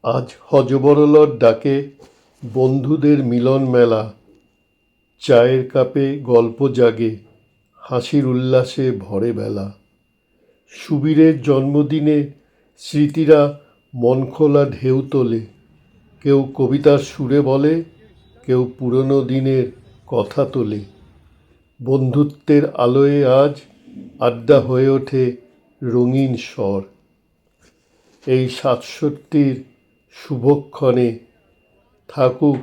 আজ হযবরলর ডাকে বন্ধুদের মিলন মেলা, চায়ের কাপে গল্প জাগে, হাসির উল্লাসে ভরে বেলা। সুবীরের জন্মদিনে স্মৃতিরা মনখোলা ঢেউ তোলে, কেউ কবিতার সুরে বলে, কেউ পুরনো দিনের কথা তোলে। বন্ধুত্বের আলোয় আজ আড্ডা হয়ে ওঠে রঙিন স্বর। এই ৬৭-র শুভক্ষণে থাকুক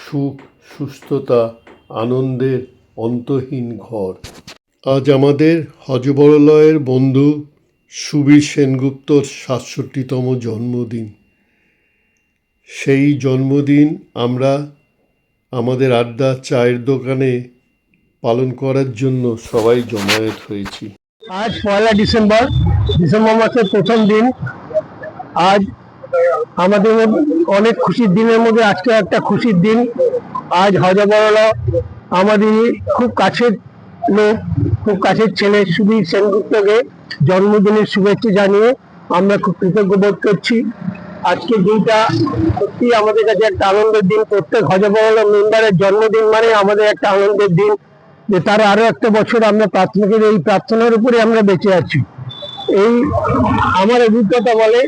সুখ, সুস্থতা, আনন্দের অন্তহীন ঘর। আজ আমাদের হযবরলয়ের বন্ধু সুবীর সেনগুপ্তর ৬৭তম জন্মদিন। সেই জন্মদিন আমরা আমাদের আড্ডা চায়ের দোকানে পালন করার জন্য সবাই জমায়েত হয়েছি। আজ ১লা ডিসেম্বর, ডিসেম্বর মাসের প্রথম দিন। আজ আমাদের অনেক খুশির দিনের মধ্যে আজকে একটা খুশির দিন। আজ হযবরল আমাদের খুব কাছের লোক, খুব কাছের ছেলে সুবীর সেনগুপ্তকে জন্মদিনের শুভেচ্ছা জানিয়ে আমরা খুব কৃতজ্ঞ বোধ করছি। আজকের দিনটা সত্যি আমাদের কাছে একটা আনন্দের দিন। প্রত্যেক হযবরল মেম্বারের জন্মদিন মানে আমাদের একটা আনন্দের দিন, যে তার আরো একটা বছর আমরা প্রার্থনা করি, এই প্রার্থনার উপরে আমরা বেঁচে আছি। এই আমার অভিজ্ঞতা বলে,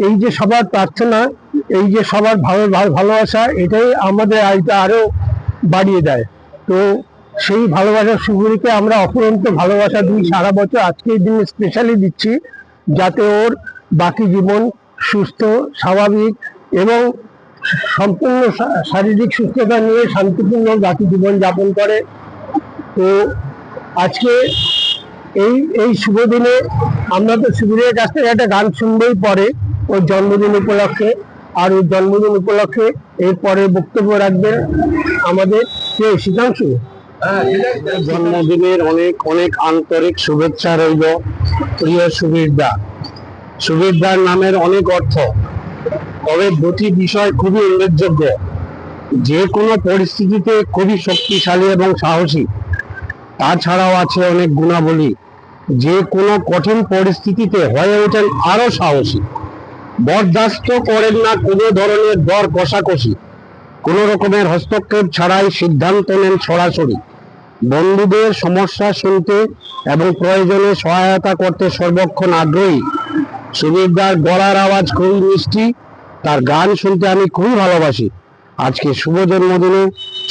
এই যে সবার প্রার্থনা, এই যে সবার ভালোবাসা, এটাই আমাদের আয়টা আরো বাড়িয়ে দেয়। তো সেই ভালোবাসা সুবীরকে আমরা অফুরন্ত ভালোবাসা দিই সারা বছর, আজকের দিনে স্পেশালি দিচ্ছি, যাতে ওর বাকি জীবন সুস্থ, স্বাভাবিক এবং সম্পূর্ণ শারীরিক সুস্থতা নিয়ে শান্তিপূর্ণ বাকি জীবন যাপন করে। তো আজকে এই এই শুভ দিনে আমরা তো সুবীরের কাছ থেকে একটা গান শুনবেই পরে ওর জন্মদিন উপলক্ষে। আর ওর জন্মদিন উপলক্ষে এরপরে বক্তব্য রাখবেন আমাদের শীতাংশু। জন্মদিনের অনেক অনেক আন্তরিক শুভেচ্ছা রইল প্রিয় সুবীরদা। সুবীরদার নামের অনেক অর্থ, তবে দুটি বিষয় খুবই উল্লেখযোগ্য। যে কোনো পরিস্থিতিতে খুবই শক্তিশালী এবং সাহসী। তাছাড়াও আছে অনেক গুণাবলী। যে কোনো কঠিন পরিস্থিতিতে হয়ে ওঠেন আরো সাহসী। বরদাস্ত করেন না কোনো ধরনের দর কষাকষি। কোনো রকমের হস্তক্ষেপ ছাড়াই সিদ্ধান্ত নেন সরাসরি। বন্ধুদের সমস্যা শুনতে এবং প্রয়োজনে সহায়তা করতে সর্বক্ষণ আগ্রহী। সুবীরদার গলার আওয়াজ খুবই মিষ্টি, তার গান শুনতে আমি খুবই ভালোবাসি। আজকে শুভ জন্মদিনে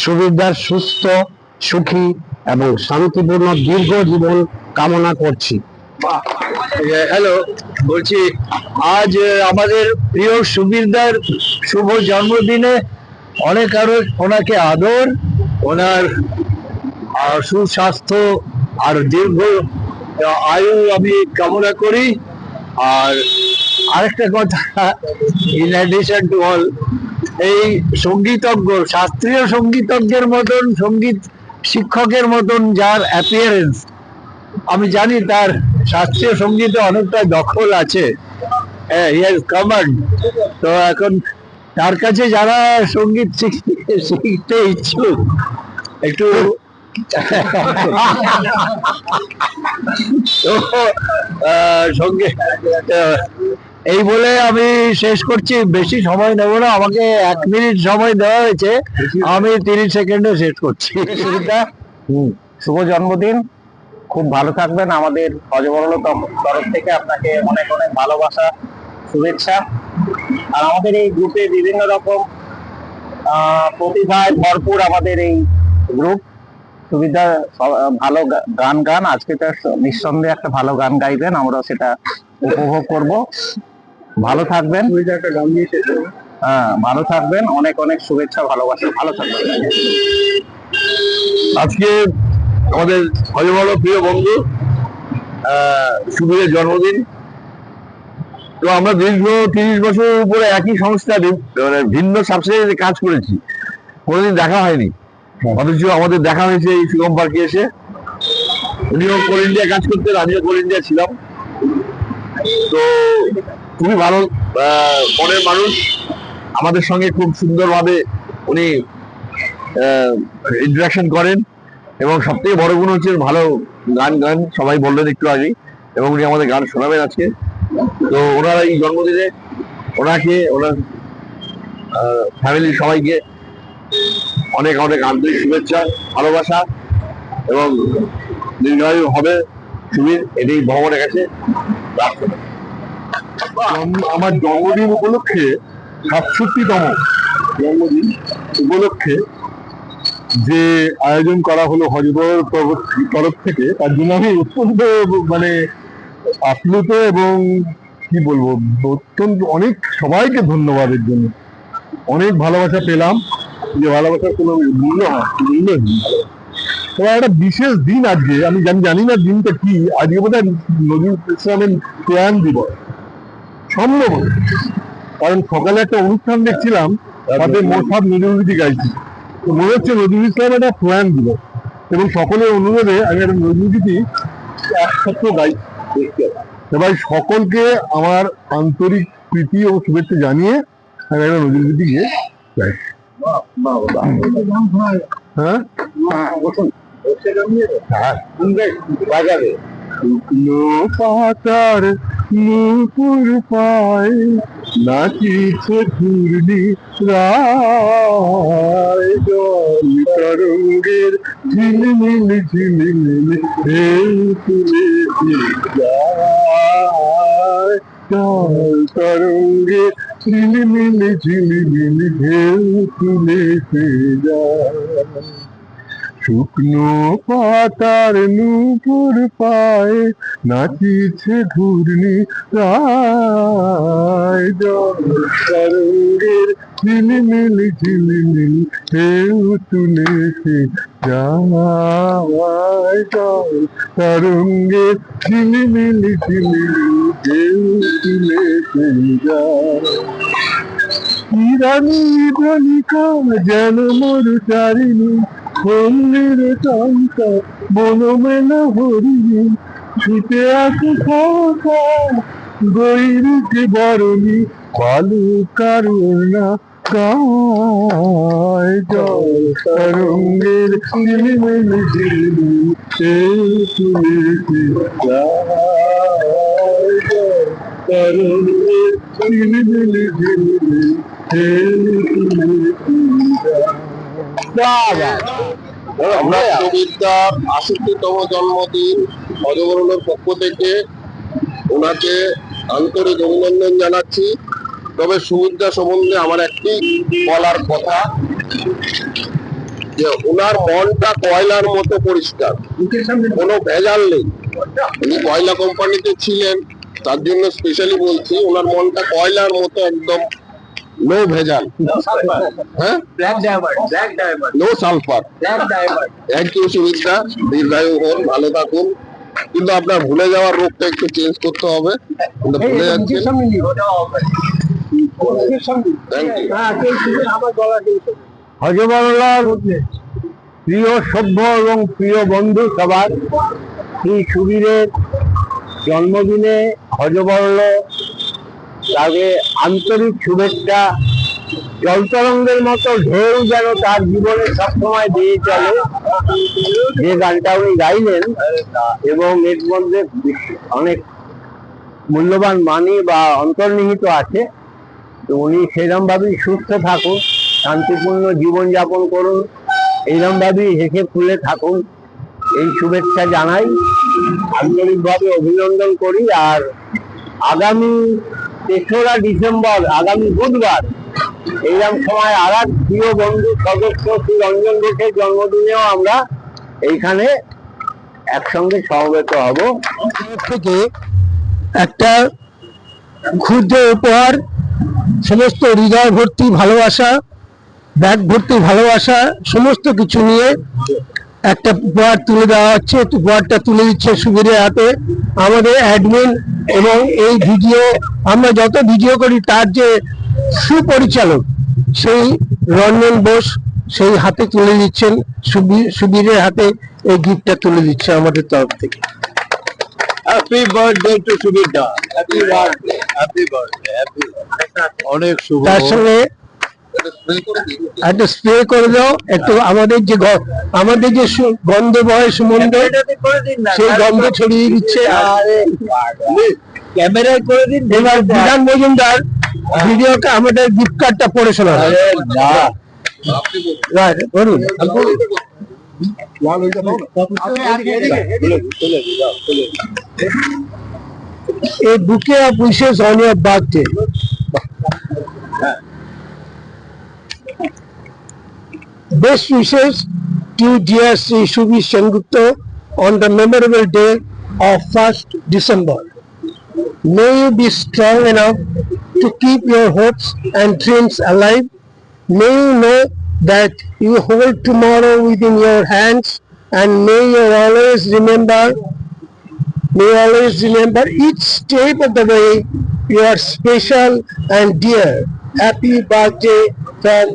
সুবীরদার সুস্থ, সুখী এবং শান্তিপূর্ণ দীর্ঘ জীবন কামনা করছি। হ্যালো, বলছি আজ আমাদের প্রিয় সুবীরদার শুভ জন্মদিনে অনেক আরো ওনাকে আদর, ওনার সুস্বাস্থ্য আর দীর্ঘ আয়ু আমি কামনা করি। আর আরেকটা কথা, ইন অ্যাডিশন টু অল, এই সঙ্গীতজ্ঞ, শাস্ত্রীয় সঙ্গীতজ্ঞের মতন, সঙ্গীত শিক্ষকের মতন যার অ্যাপিয়ারেন্স, আমি জানি তার শাস্ত্রীয় সঙ্গীতে অনেকটা দখল আছে, হি হ্যাজ কমান্ড। তো এখন তার কাছে যারা সঙ্গীত শিখতে ইচ্ছুক, একটু সঙ্গে এই বলে আমি শেষ করছি, বেশি সময় নেব না। আমাকে 1 মিনিট সময় দেওয়া হয়েছে, আমি 30 সেকেন্ডে শেষ করছি। শুভ জন্মদিন, খুব ভালো থাকবেন। আমাদের হযবরল তরফ থেকে আপনাকে অনেক অনেক ভালোবাসা, শুভেচ্ছা। আর আমাদের এই গ্রুপে বিভিন্ন রকম প্রতিভায় ভরপুর আমাদের এই গ্রুপ। সুবিধা ভালো গান আজকে তো নিঃসন্দেহে একটা ভালো গান গাইবেন, আমরা সেটা উপভোগ করব। ভালো থাকবেন, হ্যাঁ ভালো থাকবেন, অনেক অনেক শুভেচ্ছা, ভালোবাসা, ভালো থাকবেন। আজকে আমাদের হযবরল প্রিয় বন্ধু সুবীরের জন্মদিন। তো আমরা দীর্ঘ 30 বছরের উপরে একই সংস্থা, মানে ভিন্ন সাবসিডিতে কাজ করেছি, কোনোদিন দেখা হয়নি। অথচ আমাদের দেখা হয়েছে এই সুগম পার্কে এসে। উনিও কোল ইন্ডিয়া কাজ করতেন, আমিও কোল ইন্ডিয়া ছিলাম। তো খুবই ভালো মনের মানুষ, আমাদের সঙ্গে খুব সুন্দরভাবে উনি ইন্টারাকশন করেন, এবং সব থেকে বড় গুণ হচ্ছে ভালো গান সবাই বললেন একটু আগেই, এবং উনি আমাদের গান শোনাবেন আজকে। তো ওনারা এই জন্মদিনে ওনাকে, ওনার ফ্যামিলি সবাইকে অনেক অনেক আন্তরিক শুভেচ্ছা, ভালোবাসা, এবং দীর্ঘায়ু হবে সুবীর, এটাই ভগবানের কাছে প্রার্থনা। আমার জন্মদিন উপলক্ষে 67তম জন্মদিন উপলক্ষে যে আয়োজন করা হলো হজবর তরফ থেকে, তার জন্য আমি অত্যন্ত মানে আপ্লুত, এবং কি বলবো, অত্যন্ত অনেক সবাইকে ধন্যবাদের জন্য। অনেক ভালোবাসা পেলাম, যে ভালোবাসার কোনো মূল্য হয়, মূল্যহীন। একটা বিশেষ দিন আজকে, আমি জানি না দিনটা কি। আজকে বোধ হয় নজরুল ইসলামের প্রয়াণ দিবস সম্ভব, কারণ সকালে একটা অনুষ্ঠান দেখছিলাম, তাতে মোসাদ নজরুল গীতি গাইছি, তো মনে হচ্ছে নজরুল ইসলাম একটা প্রয়াণ দিবস, এবং সকলের অনুরোধে আমি একটা নজরুল গীতি একসাথে গাই। এবার সকলকে আমার আন্তরিক প্রীতি ও শুভেচ্ছা জানিয়ে আমি একটা নজরুল গীতি গিয়ে গাই। হ্যাঁ, শুকনো পাতার নূপুর পায় নাচিছে ঘূর্ণি রায়, জল তরঙ্গের ঝিলমিল ঝিলমিল ঢেউ তুলেছে যায়, জল তরঙ্গের ঝিলমিল ঝিলমিল ঢেউ তুলেছে যায়। শুকনো পাতার নূপুর পায় নাচিছে ঘূর্ণি রায়, জল তরঙ্গের ঝিলমিল ঝিলমিল ঢেউ তুলেছে যায়, জল তরঙ্গের ঝিলমিল ঝিলমিল ঢেউ তুলেছে যায়। ইরানি বালিকা যেন মোর চারিণী, হল্লির চাঙ্কা বনমেলা হরিণী, ছুটে আসে খাকা গৈরিকে বরণী, বালুকারুণা গায়, জল তরঙ্গের ঝিলমিল ঝিলমিল ঢেউ তুলেছে যায়, জল তরঙ্গের ঝিলমিল ঝিলমিল ঢেউ তুলেছে যায়। আমরা সুবিদ্যার ৬৮তম জন্মদিন হজবরণের পক্ষ থেকে ওনাকে আন্তরিক অভিনন্দন জানাচ্ছি। তবে সুবিদ্যা সম্বন্ধে আমার একটি বলার কথা, যে ওনার মনটা কয়লার মতো পরিষ্কার, কোনো ভেজাল নেই। উনি কয়লা কোম্পানিতে ছিলেন, তার জন্য স্পেশালি বলছি, ওনার মনটা কয়লার মতো একদম নো ভেজাল। হ্যাঁ, no sulphur. Thank you Subidya, দীর্ঘায়ু হন, ভালো থাকুন। কিন্তু আপনার ভুলে যাওয়ার রোগটা একটু চেঞ্জ করতে হবে, কিন্তু ভুলে যাচ্ছেন। Thank you. হজবরলার প্রিয় সভ্য এবং প্রিয় বন্ধু সবার, এই সুবীরের জন্মদিনে হজবরল তাকে আন্তরিক শুভেচ্ছা। জলতরঙ্গের মতো ঢেউ যেন তার জীবনে সবসময় দিয়ে চলে, যে গানটা উনি গাইলেন, এবং এর মধ্যে অনেক মূল্যবান বাণী বা অন্তর্নিহিত আছে। তো উনি সেরকম ভাবেই সুস্থ থাকুন, শান্তিপূর্ণ জীবনযাপন করুন, এইরকম ভাবেই হেসে ফুলে থাকুন, এই শুভেচ্ছা জানাই, আন্তরিকভাবে অভিনন্দন করি। আর আগামী ৩রা ডিসেম্বর, আগামী বুধবার, এইরকম সময় আর এক প্রিয় বন্ধু সদস্য শ্রী রঞ্জন ঘোষের জন্মদিনেও আমরা এইখানে একসঙ্গে সমবেত হব। থেকে একটা ক্ষুদ্র উপহার, সমস্ত হৃদয় ভর্তি ভালোবাসা, ব্যাগ ভর্তি ভালোবাসা, সমস্ত কিছু নিয়ে একটা উপহার তুলে দেওয়া হচ্ছে। উপহারটা তুলে দিচ্ছে সুবীরের হাতে আমাদের অ্যাডমিন, এবং এই ভিডিও, আমরা যত ভিডিও করি তার যে সুপরিচালক সেই রঞ্জন বোস, সেই হাতে তুলে দিচ্ছেন, সুবীরের হাতে এই গিফটটা তুলে দিচ্ছে আমাদের তরফ থেকে। Happy birthday to Subir da, happy birthday, happy birthday, happy, অনেক শুভ। তার সঙ্গে একটা স্প্রে করে দাও একটু, আমাদের যে গন্ধ বয় সুমন্দ, সেই গন্ধ ছড়িয়ে দিচ্ছে। ক্যামেরায় করে দিন। এবার বিধান মজুমদার ভিডিওটা আমাদের গিফট কার্ডটা পড়ে শোনান। রাইট, বলুন। A bouquet of wishes on your birthday. Best wishes to dear Sri Shubhi Sengupta on the memorable day of 1st December. May you be strong enough to keep your hopes and dreams alive. May you know that you hold tomorrow within your hands, and may you always remember each step of the way you are special and dear. Happy birthday from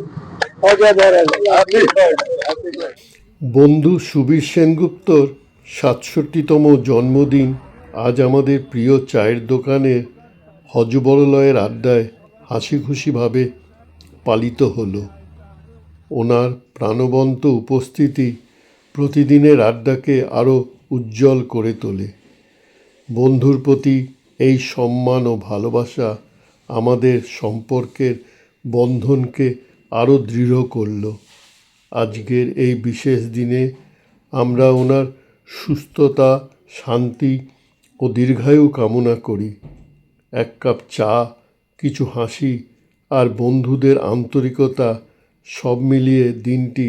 Hojaborala. Happy birthday. বন্ধু সুবীর সেনগুপ্তর ৬৭তম জন্মদিন আজ আমাদের প্রিয় চায়ের দোকানের হজবরলয়ের আড্ডায় হাসি খুশিভাবে পালিত হলো। ওনার প্রাণবন্ত উপস্থিতি প্রতিদিনের আড্ডাকে আরও উজ্জ্বল করে তোলে। বন্ধুর প্রতি এই সম্মান ও ভালোবাসা আমাদের সম্পর্কের বন্ধনকে আরও দৃঢ় করল। আজকের এই বিশেষ দিনে আমরা ওনার সুস্থতা, শান্তি ও দীর্ঘায়ু কামনা করি। এক কাপ চা, কিছু হাসি আর বন্ধুদের আন্তরিকতা সব মিলিয়ে দিনটি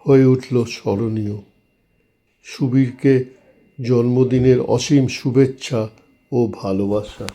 হয়ে উঠল স্মরণীয়। সুবীরকে জন্মদিনের অসীম শুভেচ্ছা ও ভালোবাসা।